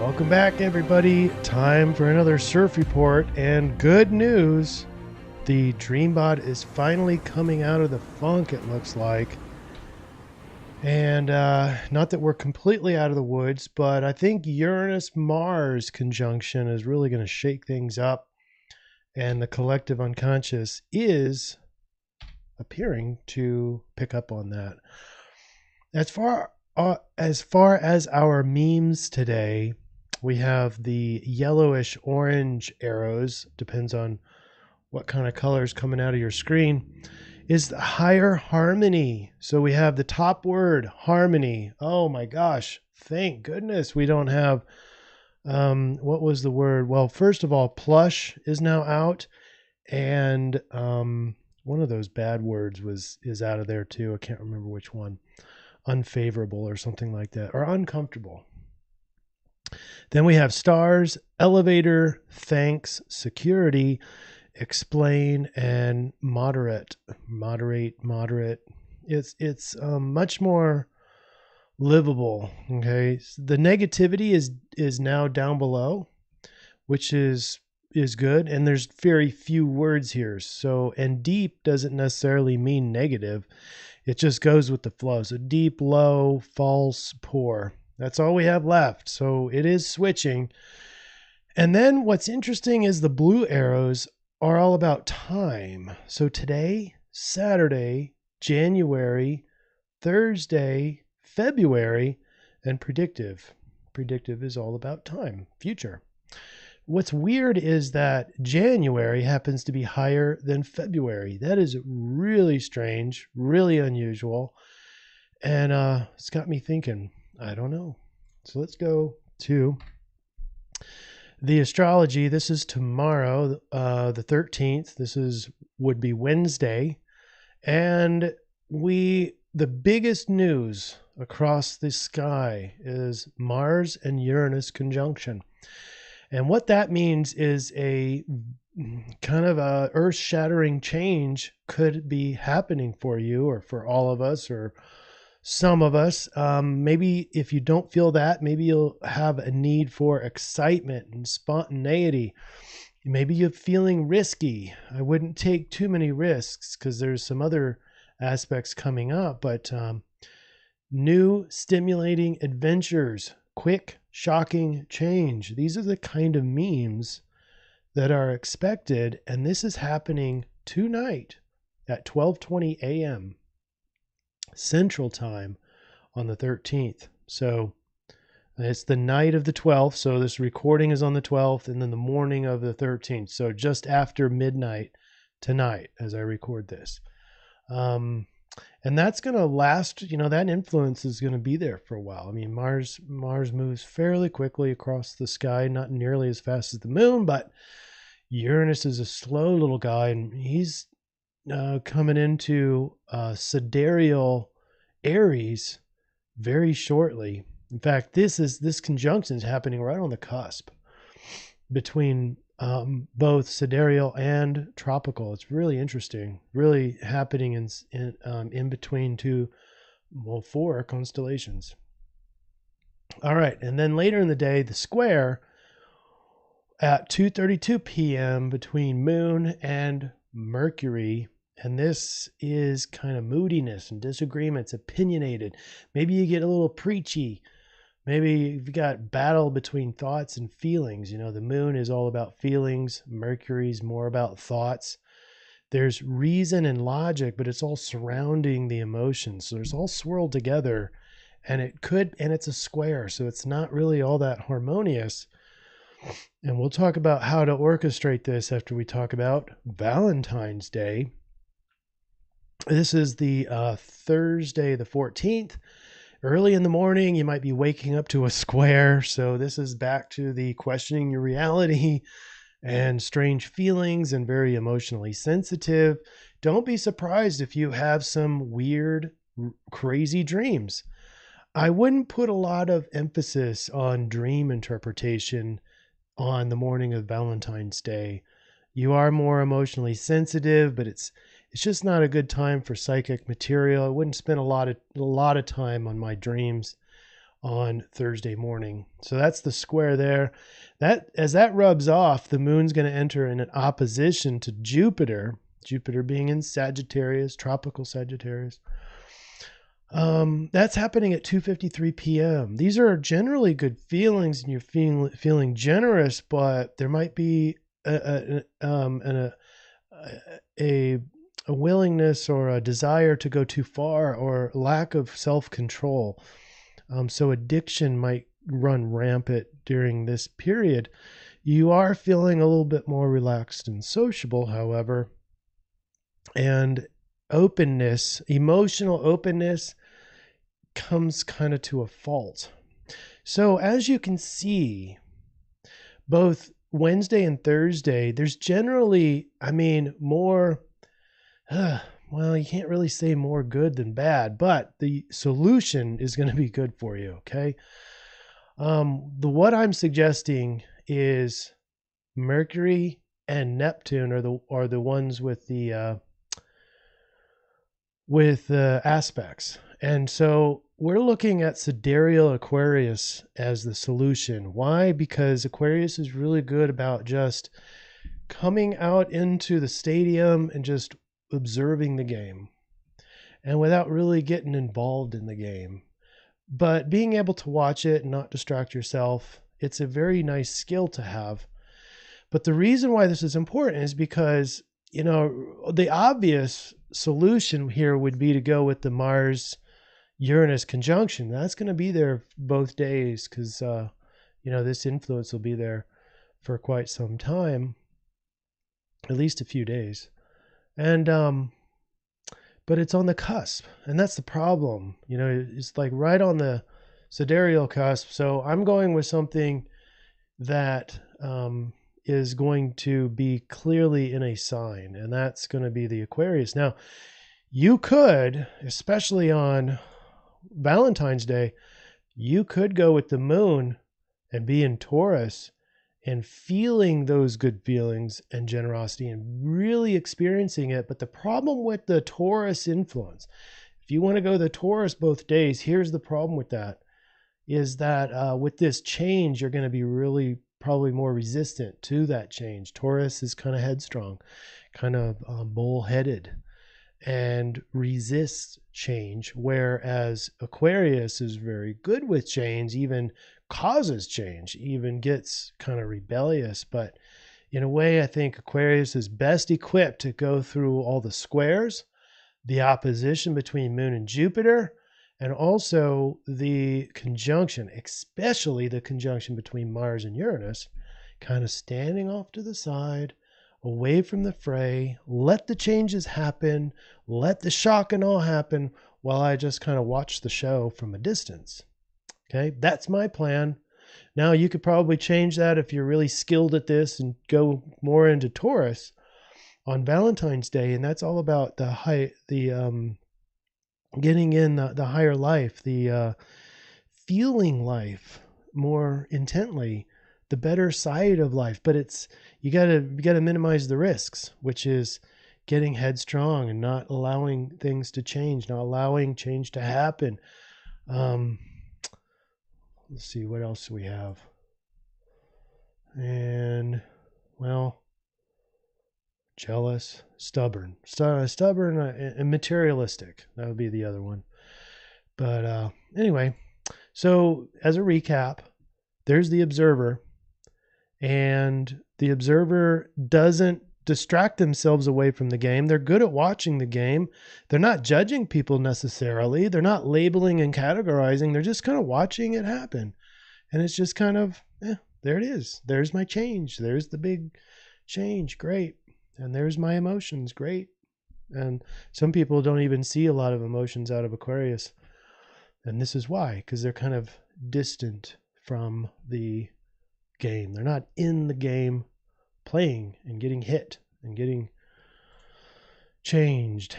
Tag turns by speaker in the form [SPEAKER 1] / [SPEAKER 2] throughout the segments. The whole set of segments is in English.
[SPEAKER 1] Welcome back, everybody. Time for another surf report, and good news. The Dreambot is finally coming out of the funk, it looks like. And not that we're completely out of the woods, but I think Uranus-Mars conjunction is really going to shake things up. And the collective unconscious is appearing to pick up on that. As far as our memes today, we have the yellowish orange arrows, depends on what kind of color is coming out of your screen, is the higher harmony. So we have the top word, harmony. Oh my gosh, thank goodness we don't have, what was the word? Well, first of all, plush is now out, and one of those bad words is out of there too. I can't remember which one. Unfavorable or something like that, or uncomfortable. Then we have stars, elevator, thanks, security, explain, and moderate. It's much more livable. Okay, the negativity is now down below, which is good, and there's very few words here. So, and deep doesn't necessarily mean negative. It just goes with the flow. So deep, low, false, poor. That's all we have left. So it is switching. And then what's interesting is the blue arrows are all about time. So today, Saturday, January, Thursday, February, and predictive. Predictive is all about time, future. What's weird is that January happens to be higher than February. That is really strange, really unusual. And it's got me thinking, I don't know. So let's go to the astrology. This is tomorrow, the 13th. This would be Wednesday. And the biggest news across the sky is Mars and Uranus conjunction. And what that means is a kind of a earth-shattering change could be happening for you, or for all of us, or some of us. Maybe if you don't feel that, maybe you'll have a need for excitement and spontaneity. Maybe you're feeling risky. I wouldn't take too many risks because there's some other aspects coming up, but new stimulating adventures, quick, shocking change. These are the kind of memes that are expected, and this is happening tonight at 12:20 a.m. Central Time on the 13th. So it's the night of the 12th. So this recording is on the 12th, and then the morning of the 13th. So just after midnight tonight as I record this. And that's going to last, that influence is going to be there for a while. I mean, Mars moves fairly quickly across the sky, not nearly as fast as the moon, but Uranus is a slow little guy, and he's coming into Sidereal Aries very shortly. In fact, this conjunction is happening right on the cusp between both sidereal and tropical. It's really interesting, really happening in between four constellations. All right, and then later in the day, the square at 2:32 p.m. between Moon and Mercury. And this is kind of moodiness and disagreements, opinionated. Maybe you get a little preachy. Maybe you've got battle between thoughts and feelings. The moon is all about feelings. Mercury's more about thoughts. There's reason and logic, but it's all surrounding the emotions. So it's all swirled together, and it's a square. So it's not really all that harmonious. And we'll talk about how to orchestrate this after we talk about Valentine's Day. This is the Thursday, the 14th. Early in the morning, you might be waking up to a square. So this is back to the questioning your reality and strange feelings and very emotionally sensitive. Don't be surprised if you have some weird, crazy dreams. I wouldn't put a lot of emphasis on dream interpretation on the morning of Valentine's Day. You are more emotionally sensitive, but it's just not a good time for psychic material. I wouldn't spend a lot of time on my dreams on Thursday morning. So that's the square there. That as that rubs off, the moon's going to enter in an opposition to Jupiter. Jupiter being in Sagittarius, tropical Sagittarius. That's happening at 2:53 p.m. These are generally good feelings, and you're feeling generous, but there might be a willingness or a desire to go too far, or lack of self-control. So addiction might run rampant during this period. You are feeling a little bit more relaxed and sociable, however, and openness, emotional openness, comes kind of to a fault. So as you can see, both Wednesday and Thursday, there's generally, more, well, you can't really say more good than bad, but the solution is going to be good for you. Okay. What I'm suggesting is Mercury and Neptune are the ones with the aspects. And so we're looking at Sidereal Aquarius as the solution. Why? Because Aquarius is really good about just coming out into the stadium and just observing the game, and without really getting involved in the game, but being able to watch it and not distract yourself. It's a very nice skill to have. But the reason why this is important is because, the obvious solution here would be to go with the Mars Uranus conjunction. That's going to be there both days because, this influence will be there for quite some time, at least a few days. And, but it's on the cusp, and that's the problem. It's like right on the sidereal cusp. So I'm going with something that, is going to be clearly in a sign, and that's going to be the Aquarius. Now, you could, especially on Valentine's Day, you could go with the moon and be in Taurus and feeling those good feelings and generosity and really experiencing it. But the problem with the Taurus influence, if you want to go the Taurus both days, here's the problem with that, is that with this change, you're going to be really probably more resistant to that change. Taurus is kind of headstrong, kind of bullheaded, and resists change, whereas Aquarius is very good with change, even causes change, even gets kind of rebellious. But in a way, I think Aquarius is best equipped to go through all the squares, the opposition between Moon and Jupiter, and also the conjunction, especially the conjunction between Mars and Uranus, kind of standing off to the side, away from the fray, let the changes happen, let the shock and awe happen, while I just kind of watch the show from a distance. Okay, that's my plan. Now, you could probably change that if you're really skilled at this and go more into Taurus on Valentine's Day, and that's all about getting in the higher life, the feeling life more intently, the better side of life. But it's you gotta minimize the risks, which is getting headstrong and not allowing things to change, not allowing change to happen. Let's see, what else do we have? And, well, jealous, stubborn and materialistic. That would be the other one. But anyway, so as a recap, there's the observer, and the observer doesn't distract themselves away from the game. They're good at watching the game. They're not judging people necessarily. They're not labeling and categorizing. They're just kind of watching it happen. And it's just kind of, there it is. There's my change. There's the big change. Great. And there's my emotions. Great. And some people don't even see a lot of emotions out of Aquarius. And this is why, because they're kind of distant from the game. They're not in the game playing and getting hit and getting changed.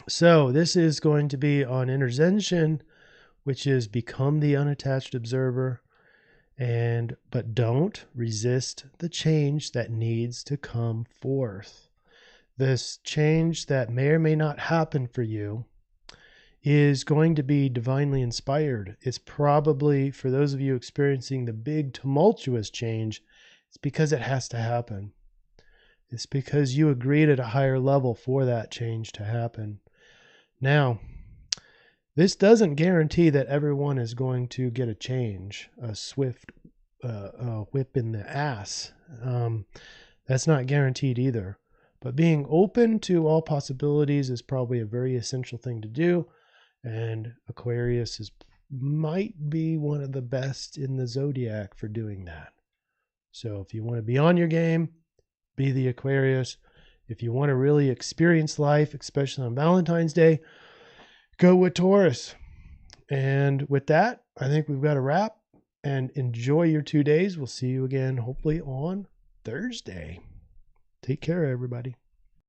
[SPEAKER 1] So this is going to be on intervention, which is become the unattached observer, but don't resist the change that needs to come forth. This change that may or may not happen for you is going to be divinely inspired. It's probably, for those of you experiencing the big tumultuous change, it's because it has to happen. It's because you agreed at a higher level for that change to happen. Now, this doesn't guarantee that everyone is going to get a change, a swift whip in the ass. That's not guaranteed either. But being open to all possibilities is probably a very essential thing to do. And Aquarius might be one of the best in the zodiac for doing that. So if you want to be on your game, be the Aquarius. If you want to really experience life, especially on Valentine's Day, go with Taurus. And with that, I think we've got a wrap. And enjoy your 2 days. We'll see you again, hopefully on Thursday. Take care, everybody.